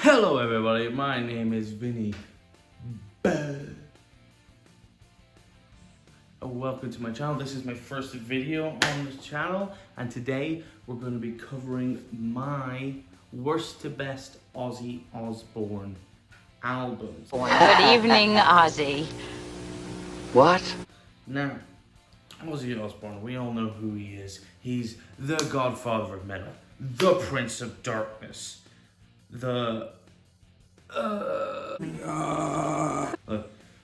Hello everybody, my name is Vinny. And welcome to my channel. This is my first video on this channel, and today we're going to be covering my worst to best Ozzy Osbourne albums. Good evening, Ozzy. What? Now, Ozzy Osbourne, we all know who he is. He's the godfather of metal, the Prince of Darkness, the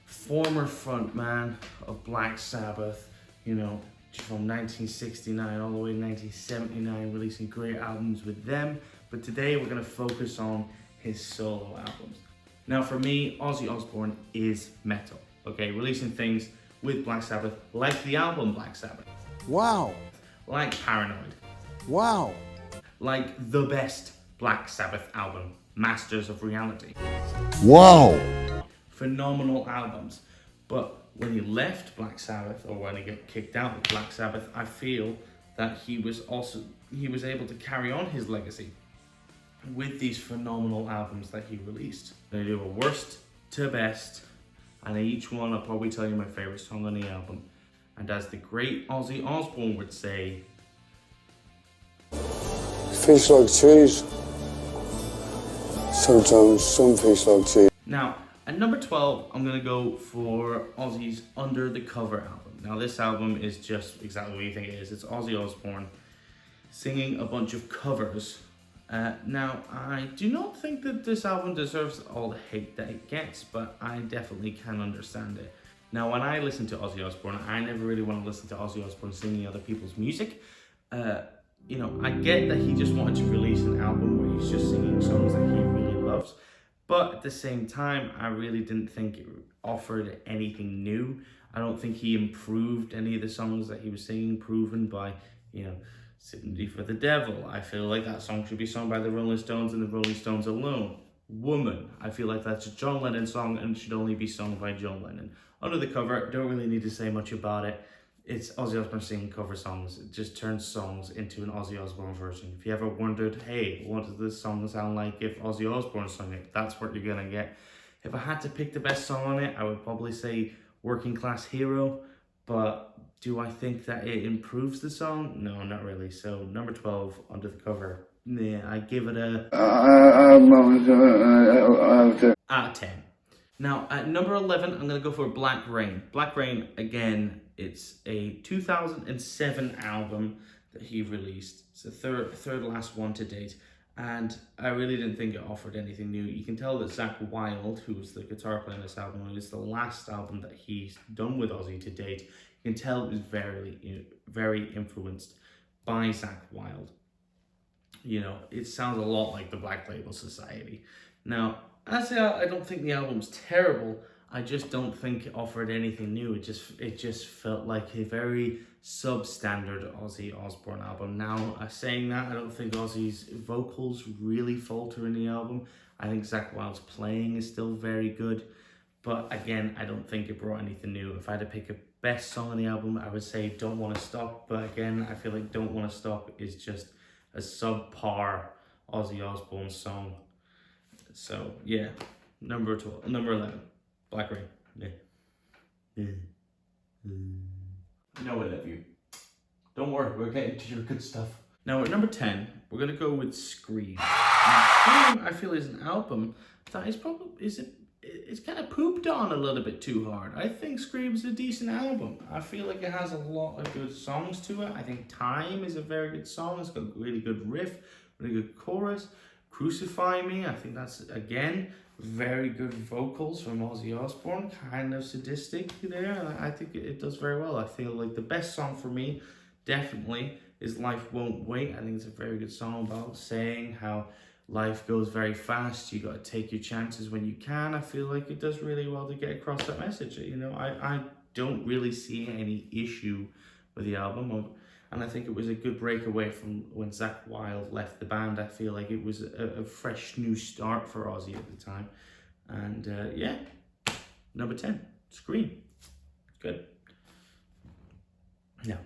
former frontman of Black Sabbath, you know, from 1969 all the way to 1979, releasing great albums with them. But today we're going to focus on his solo albums. Now for me, Ozzy Osbourne is metal, okay? Releasing things with Black Sabbath, like the album Black Sabbath. Wow. Like Paranoid. Wow. Like the best Black Sabbath album, Masters of Reality. Wow. Phenomenal albums. But when he left Black Sabbath, or when he got kicked out of Black Sabbath, I feel that he was able to carry on his legacy with these phenomenal albums that he released. They do a worst to best, and each one I'll probably tell you my favorite song on the album. And as the great Ozzy Osbourne would say, fish like cheese. Sometimes some fish like cheese. Now, at number 12, I'm going to go for Ozzy's Under the Cover album. Now, this album is just exactly what you think it is. It's Ozzy Osbourne singing a bunch of covers. Now, I do not think that this album deserves all the hate that it gets, but I definitely can understand it. Now, when I listen to Ozzy Osbourne, I never really want to listen to Ozzy Osbourne singing other people's music. You know, I get that he just wanted to release an album where he's just singing songs that he really loves. But at the same time, I really didn't think it offered anything new. I don't think he improved any of the songs that he was singing, proven by, you know, Sympathy for the Devil. I feel like that song should be sung by the Rolling Stones and the Rolling Stones alone. Woman, I feel like that's a John Lennon song and should only be sung by John Lennon. Under the Cover, don't really need to say much about it. It's Ozzy Osbourne singing cover songs. It just turns songs into an Ozzy Osbourne version. If you ever wondered, hey, what does this song sound like if Ozzy Osbourne sung it? That's what you're gonna get. If I had to pick the best song on it, I would probably say Working Class Hero. But do I think that it improves the song? No, not really. So number 12, Under the Cover. Yeah, I give it a out of 10. Now, at number 11, I'm going to go for Black Rain. Black Rain, again, it's a 2007 album that he released. It's the third last one to date. And I really didn't think it offered anything new. You can tell that Zakk Wylde, who was the guitar player in this album, it was the last album that he's done with Ozzy to date. You can tell it was very influenced by Zakk Wylde. You know, it sounds a lot like the Black Label Society. Now, I don't think the album's terrible. I just don't think it offered anything new. It just felt like a very substandard Ozzy Osbourne album. Now, saying that, I don't think Ozzy's vocals really falter in the album. I think Zakk Wylde's playing is still very good. But again, I don't think it brought anything new. If I had to pick a best song on the album, I would say Don't Wanna Stop. But again, I feel like Don't Wanna Stop is just a subpar Ozzy Osbourne song. So yeah, number 11, Black Rain. Yeah. You know I love you. Don't worry, we're getting to your good stuff. Now at number 10, we're gonna go with Scream. Now, Scream, I feel, is an album that it's kind of pooped on a little bit too hard. I think Scream's a decent album. I feel like it has a lot of good songs to it. I think Time is a very good song. It's got a really good riff, really good chorus. Crucify Me, I think that's, again, very good vocals from Ozzy Osbourne, kind of sadistic there, and I think it does very well. I feel like the best song for me, definitely, is Life Won't Wait. I think it's a very good song about saying how life goes very fast, you got to take your chances when you can. I feel like it does really well to get across that message. You know, I don't really see any issue with the album. And I think it was a good breakaway from when Zakk Wylde left the band. I feel like it was a fresh new start for Ozzy at the time. And yeah, number 10, Scream. Good. Now,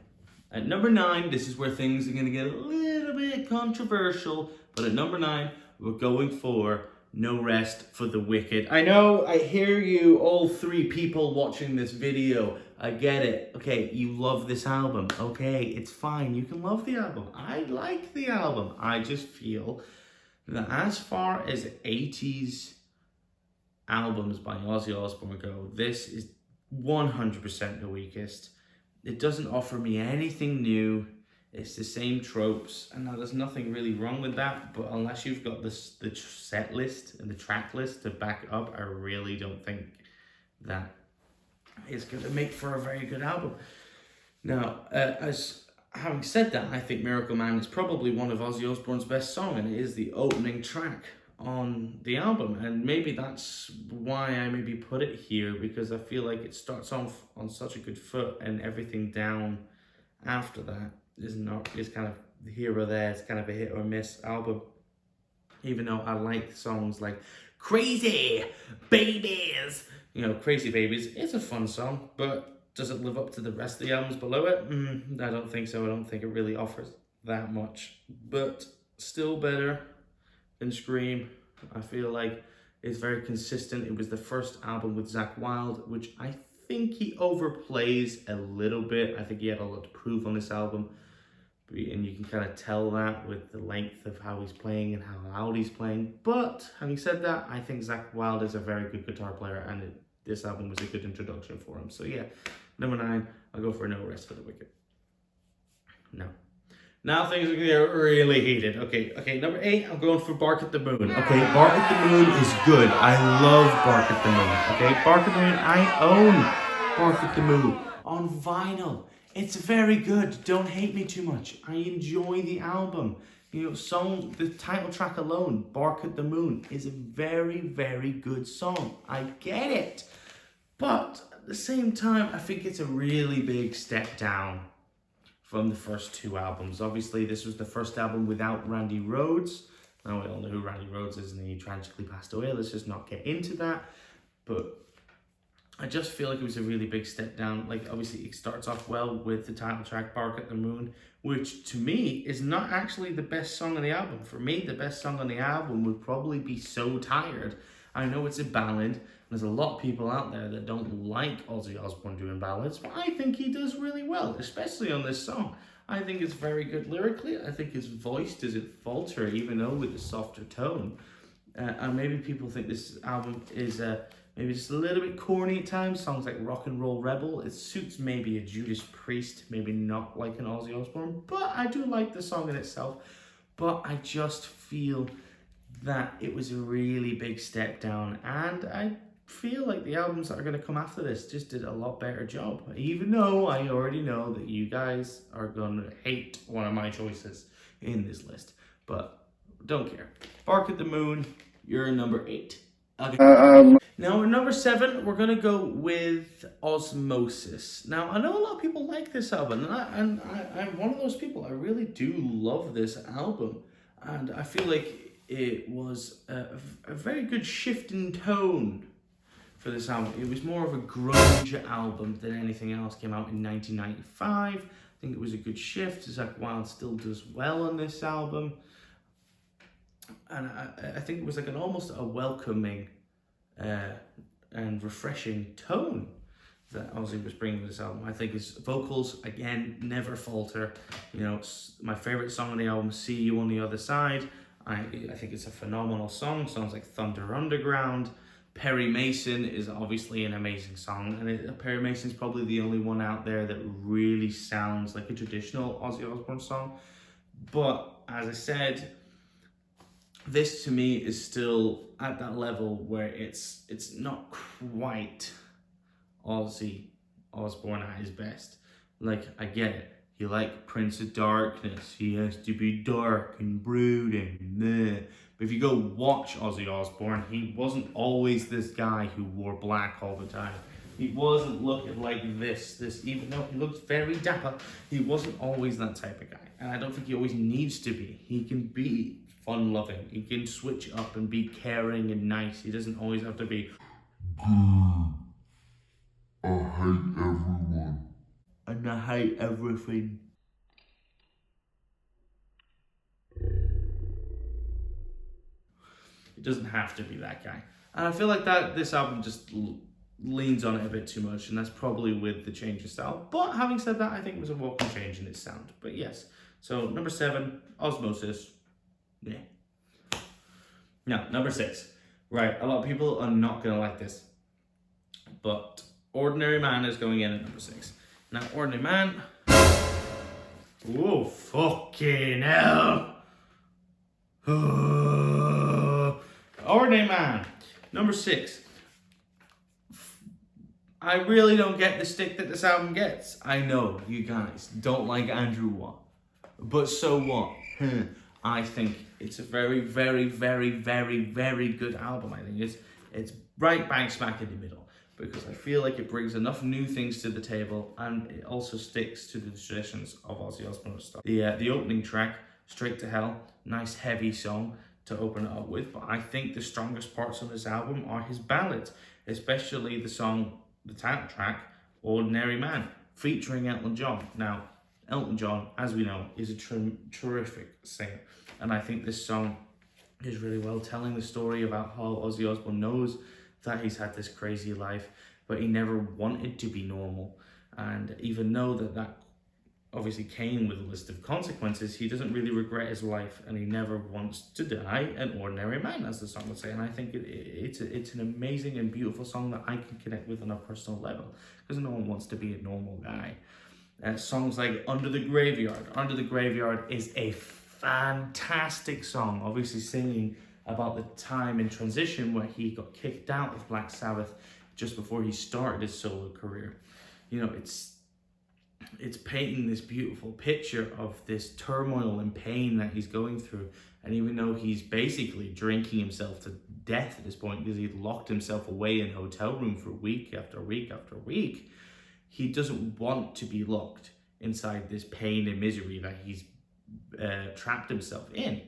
at number 9, this is where things are going to get a little bit controversial. But at number 9, we're going for no rest for the wicked. I know, I hear you, all three people watching this video. I get it. Okay, you love this album. Okay, it's fine. You can love the album. I like the album. I just feel that as far as 80s albums by Ozzy Osbourne go, this is 100% the weakest. It doesn't offer me anything new. It's the same tropes, and now there's nothing really wrong with that, but unless you've got the set list and the track list to back it up, I really don't think that it's going to make for a very good album. Now, as having said that, I think Miracle Man is probably one of Ozzy Osbourne's best songs, and it is the opening track on the album, and maybe that's why I maybe put it here, because I feel like it starts off on such a good foot, and everything down after that is kind of here or there. It's kind of a hit or miss album, even though I like songs like Crazy Babies. You know, Crazy Babies is a fun song, but does it live up to the rest of the albums below it? I don't think so. I don't think it really offers that much, but still better than Scream. I feel like it's very consistent. It was the first album with Zakk Wylde, which I think he overplays a little bit. I think he had a lot to prove on this album, and you can kind of tell that with the length of how he's playing and how loud he's playing. But having said that, I think Zakk Wylde is a very good guitar player, and this album was a good introduction for him. So yeah, number 9, I'll go for No Rest for the Wicked. No. Now things are gonna get really heated. Okay, number 8, I'm going for Bark at the Moon. Okay, Bark at the Moon is good. I love Bark at the Moon. Okay, Bark at the Moon, I own Bark at the Moon on vinyl. It's very good. Don't hate me too much. I enjoy the album. You know, the title track alone, Bark at the Moon, is a very, very good song. I get it. But at the same time, I think it's a really big step down from the first 2 albums. Obviously, this was the first album without Randy Rhoads. Now we all know who Randy Rhoads is, and he tragically passed away. Let's just not get into that. But I just feel like it was a really big step down. Like, obviously, it starts off well with the title track, Bark at the Moon, which to me is not actually the best song on the album. For me, the best song on the album would probably be So Tired. I know it's a ballad. There's a lot of people out there that don't like Ozzy Osbourne doing ballads, but I think he does really well, especially on this song. I think it's very good lyrically. I think his voice doesn't falter, even though with a softer tone. And maybe people think this album is maybe just a little bit corny at times. Songs like Rock and Roll Rebel, it suits maybe a Judas Priest, maybe not like an Ozzy Osbourne, but I do like the song in itself. But I just feel that it was a really big step down, and I feel like the albums that are going to come after this just did a lot better job, even though I already know that you guys are going to hate one of my choices in this list, but don't care. Bark at the Moon, you're number 8. Okay. Now, at number 7, we're going to go with Osmosis. Now, I know a lot of people like this album, and I'm one of those people. I really do love this album, and I feel like it was a very good shift in tone for this album. It was more of a grunge album than anything else. Came out in 1995. I think it was a good shift. Zakk Wylde still does well on this album, and I think it was like almost a welcoming and refreshing tone that Ozzy was bringing to this album. I think his vocals, again, never falter. You know, my favorite song on the album, See You on the Other Side. I think it's a phenomenal song. Sounds like Thunder Underground. Perry Mason is obviously an amazing song, and Perry Mason's probably the only one out there that really sounds like a traditional Ozzy Osbourne song. But as I said, this to me is still at that level where it's not quite Ozzy Osbourne at his best. Like, I get it. You like Prince of Darkness. He has to be dark and brooding. Nah. But if you go watch Ozzy Osbourne, he wasn't always this guy who wore black all the time. He wasn't looking like this, even though he looks very dapper, he wasn't always that type of guy. And I don't think he always needs to be. He can be fun-loving. He can switch up and be caring and nice. He doesn't always have to be, I hate everyone. and I hate everything. It doesn't have to be that guy. And I feel like this album just leans on it a bit too much, and that's probably with the change in style. But having said that, I think it was a welcome change in its sound. But yes, so number 7, Osmosis. Yeah. Now, number 6. Right, a lot of people are not going to like this. But Ordinary Man is going in at number 6. Now, Ordinary Man... Oh, fucking hell! Ordinary Man, number 6. I really don't get the stick that this album gets. I know you guys don't like Andrew Watt, but so what? I think it's a very, very, very, very, very good album. I think it's right bang smack in the middle, because I feel like it brings enough new things to the table, and it also sticks to the traditions of Ozzy Osbourne's stuff. The opening track, Straight to Hell, nice heavy song to open it up with, but I think the strongest parts of this album are his ballads, especially the song, the title track, Ordinary Man, featuring Elton John. Now, Elton John, as we know, is a terrific singer, and I think this song is really well telling the story about how Ozzy Osbourne knows that he's had this crazy life, but he never wanted to be normal. And even though that obviously came with a list of consequences, he doesn't really regret his life, and he never wants to die an ordinary man, as the song would say. And I think it's an amazing and beautiful song that I can connect with on a personal level, because no one wants to be a normal guy. Songs like Under the Graveyard. Under the Graveyard is a fantastic song, obviously singing about the time in transition where he got kicked out of Black Sabbath just before he started his solo career. You know, it's painting this beautiful picture of this turmoil and pain that he's going through. And even though he's basically drinking himself to death at this point, because he'd locked himself away in a hotel room for week after week after week, he doesn't want to be locked inside this pain and misery that he's trapped himself in.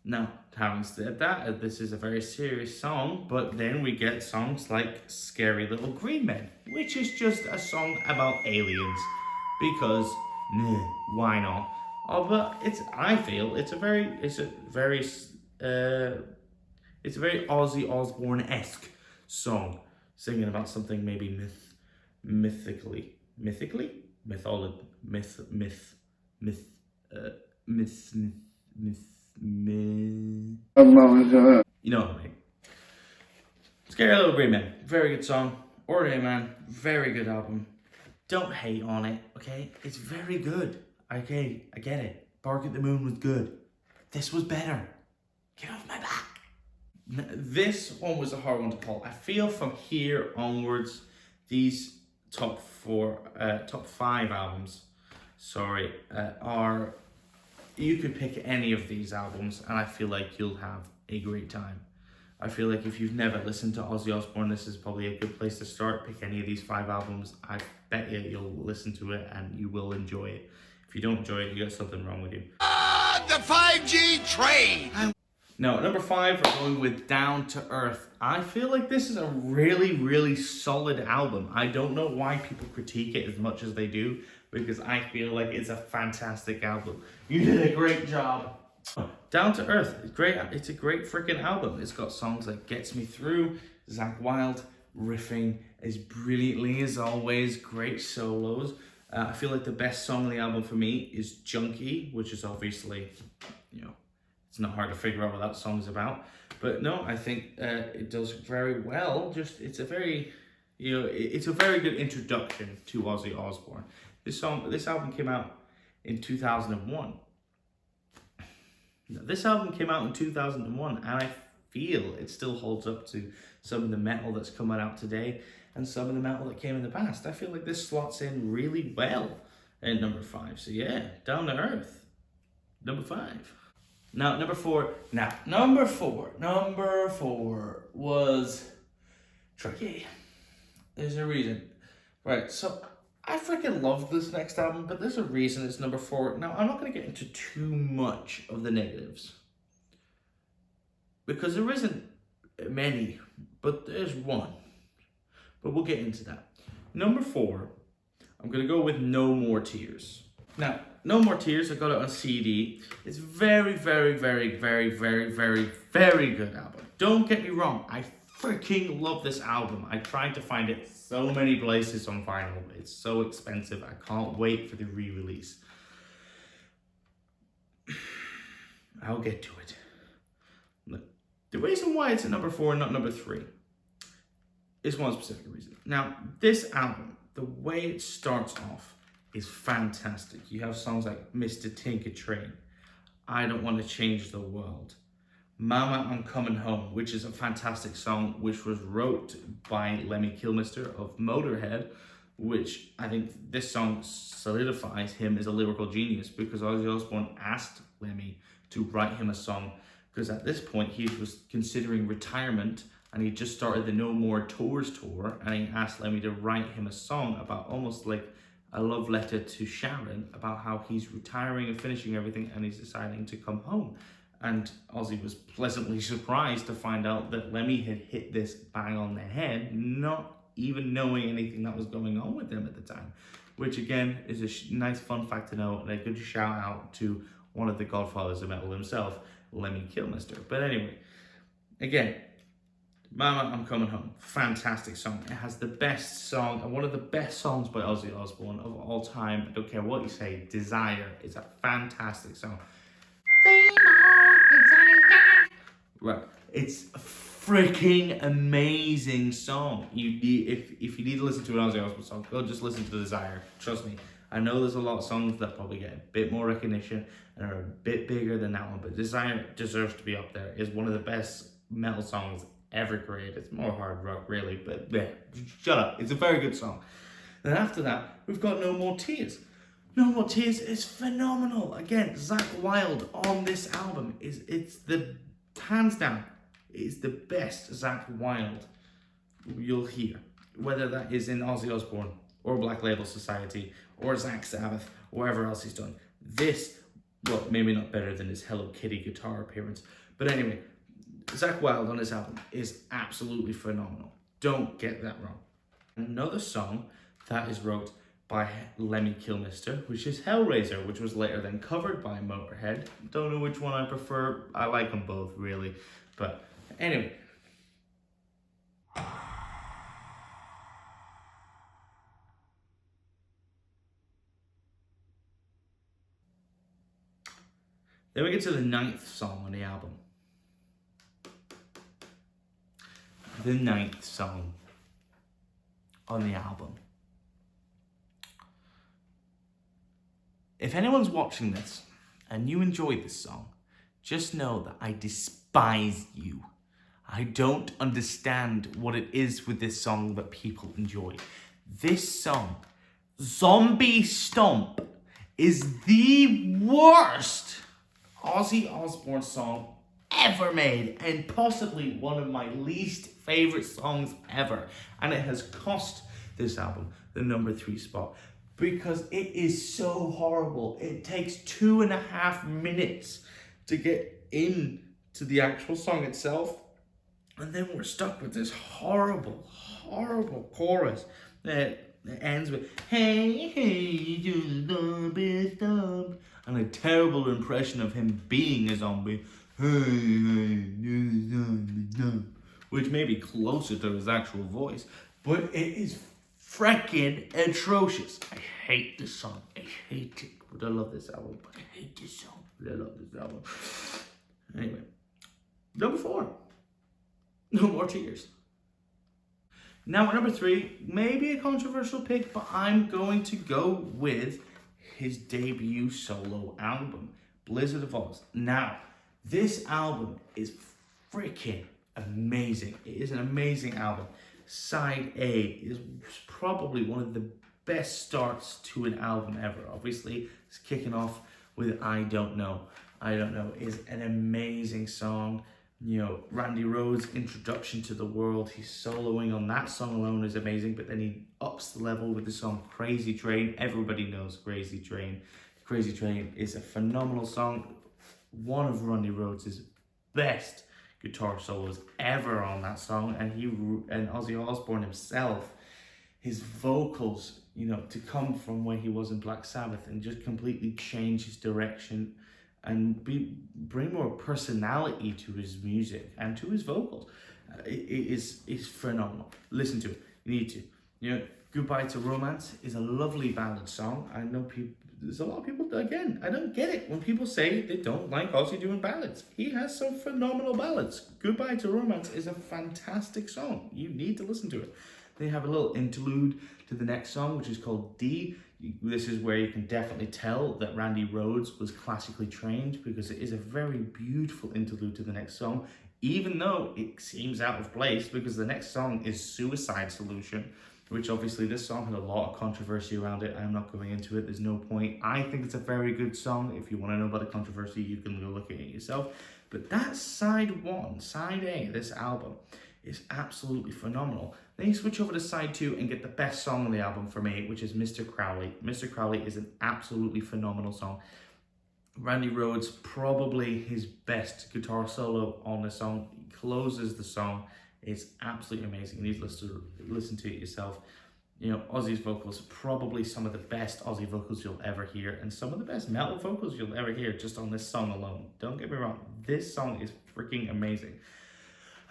Now, having said that, this is a very serious song, but then we get songs like Scary Little Green Men, which is just a song about aliens, because, why not? Oh, but I feel it's a very Ozzy Osbourne-esque song, singing about something maybe mythically. You know what I mean. Scary Little Green Men, very good song. Ordinary Man, very good album. Don't hate on it, okay? It's very good. Okay, I get it. Bark at the Moon was good. This was better. Get off my back. This one was a hard one to call. I feel from here onwards, these top 5 albums, are, you could pick any of these albums and I feel like you'll have a great time. I feel like if you've never listened to Ozzy Osbourne, this is probably a good place to start. Pick any of these 5 albums. I bet you'll listen to it and you will enjoy it. If you don't enjoy it, you got something wrong with you. The 5G train! Now, number 5, we're going with Down to Earth. I feel like this is a really, really solid album. I don't know why people critique it as much as they do, because I feel like it's a fantastic album. You did a great job. Down to Earth, it's great. It's a great freaking album. It's got songs like Gets Me Through, Zakk Wylde riffing as brilliantly as always, great solos. I feel like the best song on the album for me is Junkie, which is obviously, it's not hard to figure out what that song's about. But no, I think it does very well. It's a very good introduction to Ozzy Osbourne. This album came out in 2001. This album came out in 2001, and I feel it still holds up to some of the metal that's coming out today and some of the metal that came in the past. I feel like this slots in really well at number 5. So yeah, Down to Earth, number 5. Now, number four was tricky. There's a reason. Right, so I freaking love this next album, but there's a reason it's number 4. Now, I'm not going to get into too much of the negatives, because there isn't many, but there's one. But we'll get into that. Number 4, I'm going to go with No More Tears. Now, No More Tears, I got it on CD. It's very, very, very, very, very, very, very good album. Don't get me wrong, I freaking love this album. I tried to find it so many places on vinyl. It's so expensive. I can't wait for the re-release. I'll get to it. Look, the reason why it's at number 4 and not number 3 is one specific reason. Now, this album, the way it starts off is fantastic. You have songs like Mr. Tinker Train, I Don't Want to Change the World, Mama, I'm Coming Home, which is a fantastic song, which was wrote by Lemmy Kilmister of Motorhead, which I think this song solidifies him as a lyrical genius, because Ozzy Osbourne asked Lemmy to write him a song, because at this point he was considering retirement and he just started the No More Tours tour, and he asked Lemmy to write him a song about almost like a love letter to Sharon about how he's retiring and finishing everything and he's deciding to come home. And Ozzy was pleasantly surprised to find out that Lemmy had hit this bang on the head, not even knowing anything that was going on with him at the time, which again is a nice fun fact to know, and a good shout out to one of the godfathers of metal himself, Lemmy Kilmister. But anyway, again, Mama, I'm Coming Home, fantastic song. It has the best song, and one of the best songs by Ozzy Osbourne of all time. I don't care what you say, Desire is a fantastic song. Right, it's a freaking amazing song. You need, if you need to listen to an Ozzy Osbourne song, go just listen to Desire. Trust me, I know there's a lot of songs that probably get a bit more recognition and are a bit bigger than that one, but Desire deserves to be up there. It's one of the best metal songs ever created. It's more hard rock really, but yeah, shut up. It's a very good song. Then after that, we've got No More Tears. No More Tears is phenomenal. Again, Zakk Wylde on this album it's the hands down, it's the best Zakk Wylde you'll hear, whether that is in Ozzy Osbourne or Black Label Society or Zack Sabbath or wherever else he's done. This, well, maybe not better than his Hello Kitty guitar appearance, but anyway, Zakk Wylde on this album is absolutely phenomenal. Don't get that wrong. Another song that is wrote by Lemmy Kilmister, which is Hellraiser, which was later then covered by Motorhead. Don't know which one I prefer. I like them both, really. But anyway. Then we get to the 9th song on the album. The 9th song on the album. If anyone's watching this and you enjoy this song, just know that I despise you. I don't understand what it is with this song that people enjoy. This song, Zombie Stomp, is the worst Ozzy Osbourne song ever made, and possibly one of my least favorite songs ever. And it has cost this album the number 3 spot because it is so horrible. It takes 2.5 minutes to get into the actual song itself, and then we're stuck with this horrible, horrible chorus that ends with "Hey, hey, do the zombie stomp," and a terrible impression of him being a zombie. Hey, hey, do the zombie stomp, which may be closer to his actual voice, but it is freaking atrocious. I hate this song. I hate it, but I love this album. But I hate this song, but I love this album. Anyway, number 4, No More Tears. Now at number 3, maybe a controversial pick, but I'm going to go with his debut solo album, Blizzard of Oz. Now, this album is freaking amazing. It is an amazing album. Side A is probably one of the best starts to an album ever. Obviously, it's kicking off with I Don't Know. I Don't Know is an amazing song. You know, Randy Rhoads' introduction to the world, he's soloing on that song alone is amazing, but then he ups the level with the song Crazy Train. Everybody knows Crazy Train. Crazy Train is a phenomenal song. One of Randy Rhoads' best guitar solos ever on that song, and Ozzy Osbourne himself his vocals, you know, to come from where he was in Black Sabbath and just completely change his direction and bring more personality to his music and to his vocals. It's phenomenal. Listen to it. You need to. You know, Goodbye to Romance is a lovely ballad song. I know there's a lot of people, again, I don't get it when people say they don't like Ozzy doing ballads. He has some phenomenal ballads. Goodbye to Romance is a fantastic song. You need to listen to it. They have a little interlude to the next song, which is called D. This is where you can definitely tell that Randy Rhoads was classically trained, because it is a very beautiful interlude to the next song, even though it seems out of place, because the next song is Suicide Solution, which obviously this song had a lot of controversy around it. I'm not going into it. There's no point. I think it's a very good song. If you want to know about the controversy, you can go look at it yourself. But that's side one, side A, this album is absolutely phenomenal. Then you switch over to side two and get the best song on the album for me, which is Mr. Crowley. Mr. Crowley is an absolutely phenomenal song. Randy Rhoads, probably his best guitar solo on the song. He closes the song. It's absolutely amazing. You need to listen to it yourself. You know, Ozzy's vocals, probably some of the best Ozzy vocals you'll ever hear, and some of the best metal vocals you'll ever hear just on this song alone. Don't get me wrong, this song is freaking amazing.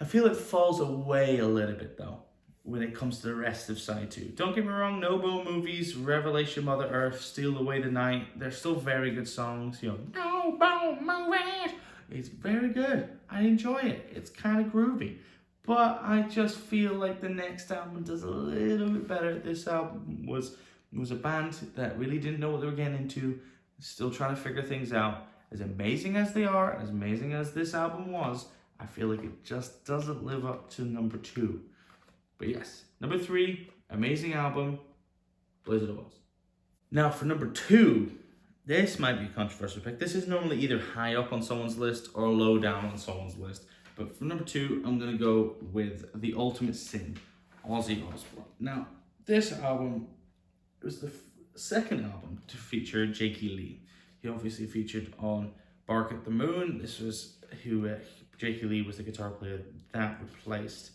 I feel it falls away a little bit though when it comes to the rest of side two. Don't get me wrong, No-Bo Movies, Revelation, Mother Earth, Steal Away the Night, they're still very good songs. You know, No-Bo Movies, it's very good. I enjoy it. It's kind of groovy. But I just feel like the next album does a little bit better. This album was a band that really didn't know what they were getting into, still trying to figure things out. As amazing as they are, as amazing as this album was, I feel like it just doesn't live up to number two. But yes, number three, amazing album, Blizzard of Oz. Now for number two, this might be a controversial pick. This is normally either high up on someone's list or low down on someone's list. But for number two, I'm going to go with The Ultimate Sin, Ozzy Osbourne. Now, this album was the second album to feature Jakey Lee. He obviously featured on Bark at the Moon. This was who Jakey Lee was the guitar player that replaced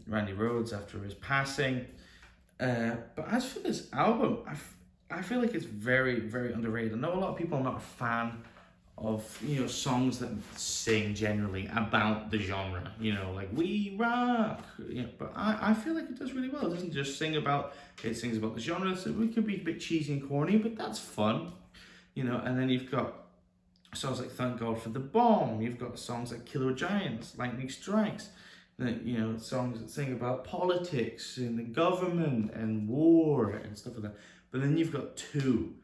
Randy Rhoads after his passing. But as for this album, I feel like it's very, very underrated. I know a lot of people are not a fan of, you know, songs that sing generally about the genre, you know, like we rock, you know, but I feel like it does really well. It doesn't just sing about, it sings about the genre, so it could be a bit cheesy and corny, but that's fun, you know. And then you've got songs like Thank God for the Bomb, you've got songs like Killer Giants, Lightning Strikes, you know, songs that sing about politics and the government and war and stuff like that. But then you've got two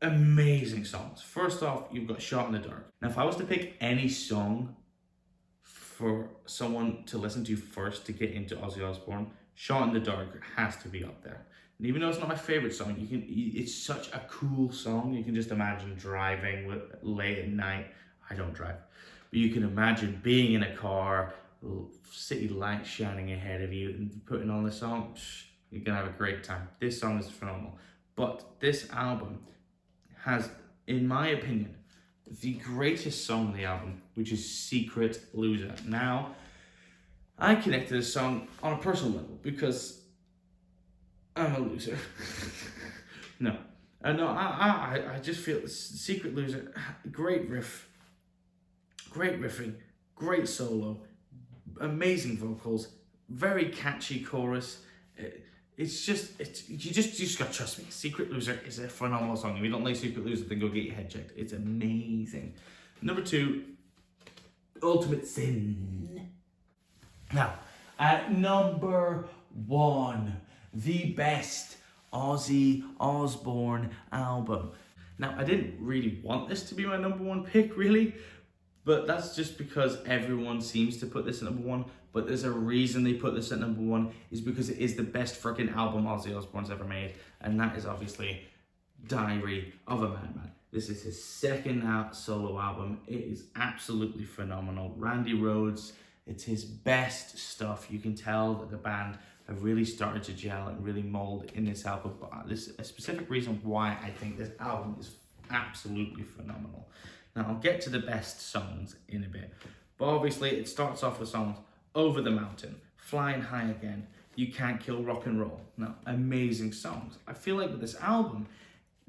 amazing songs. First off, you've got Shot in the Dark. Now, if I was to pick any song for someone to listen to first to get into Ozzy Osbourne, Shot in the Dark has to be up there. And even though it's not my favorite song, it's such a cool song. You can just imagine driving late at night. I don't drive, but you can imagine being in a car, city lights shining ahead of you, and putting on the song. You're gonna have a great time. This song is phenomenal. But this album has, in my opinion, the greatest song on the album, which is Secret Loser. Now, I connect to this song on a personal level because I'm a loser. I just feel Secret Loser, great riff, great riffing, great solo, amazing vocals, very catchy chorus. You just gotta trust me. Secret Loser is a phenomenal song. If you don't like Secret Loser, then go get your head checked. It's amazing. Number two, Ultimate Sin. Now, at number one, the best Ozzy Osbourne album. Now, I didn't really want this to be my number one pick, really, but that's just because everyone seems to put this at number one. But there's a reason they put this at number one, is because it is the best freaking album Ozzy Osbourne's ever made, and that is obviously Diary of a Madman. This is his second solo album. It is absolutely phenomenal. Randy Rhoads, it's his best stuff. You can tell that the band have really started to gel and really mold in this album. But there's a specific reason why I think this album is absolutely phenomenal. Now, I'll get to the best songs in a bit, but obviously it starts off with songs Over the Mountain, Flying High Again, You Can't Kill Rock and Roll. Now, amazing songs. I feel like with this album,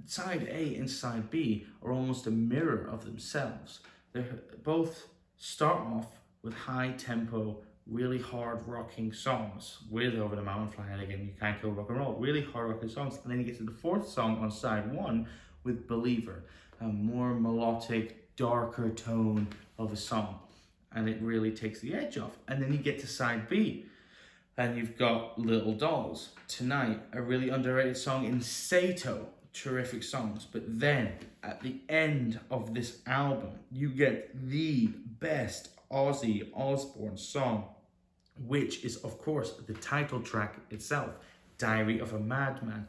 side A and side B are almost a mirror of themselves. They both start off with high tempo, really hard rocking songs with Over the Mountain Flying Again, You Can't Kill Rock and Roll, really hard rocking songs. And then you get to the fourth song on side one with Believer, a more melodic, darker tone of a song. And it really takes the edge off. And then you get to side B and you've got Little Dolls, Tonight, a really underrated song in Sato, terrific songs. But then at the end of this album, you get the best Ozzy Osbourne song, which is of course the title track itself, Diary of a Madman.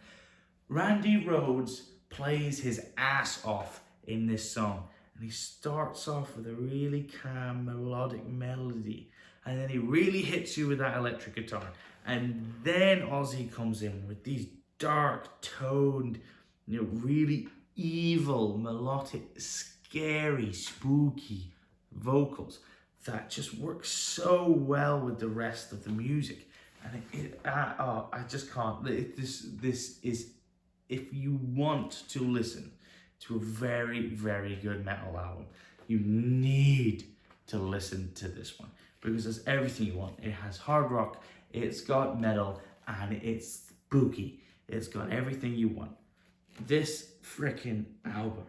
Randy Rhoads plays his ass off in this song, and he starts off with a really calm melodic melody, and then he really hits you with that electric guitar, and then Ozzy comes in with these dark toned, really evil, melodic, scary, spooky vocals that just work so well with the rest of the music. And I just can't. This is, if you want to listen to a very, very good metal album, you need to listen to this one, because it's everything you want. It has hard rock, it's got metal, and it's spooky. It's got everything you want. This freaking album.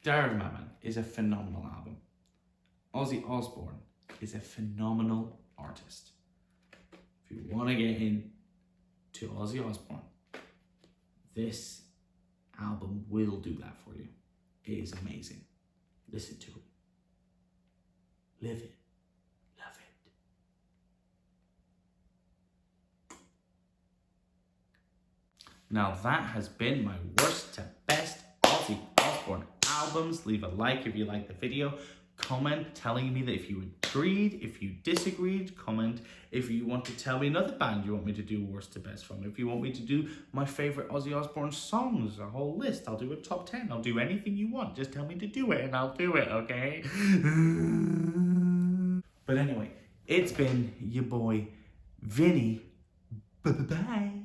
Diary of a Madman is a phenomenal album. Ozzy Osbourne is a phenomenal artist. If you want to get into Ozzy Osbourne, this album will do that for you. It is amazing. Listen to it. Live it. Love it. Now that has been my worst to best Ozzy Osbourne albums. Leave a like if you liked the video. Comment telling me that if you agreed, if you disagreed. Comment if you want to tell me another band you want me to do worst to best from. If you want me to do my favorite Ozzy Osbourne songs, a whole list. I'll do a top 10. I'll do anything you want. Just tell me to do it and I'll do it, okay? But anyway, it's been your boy, Vinny. Bye-bye.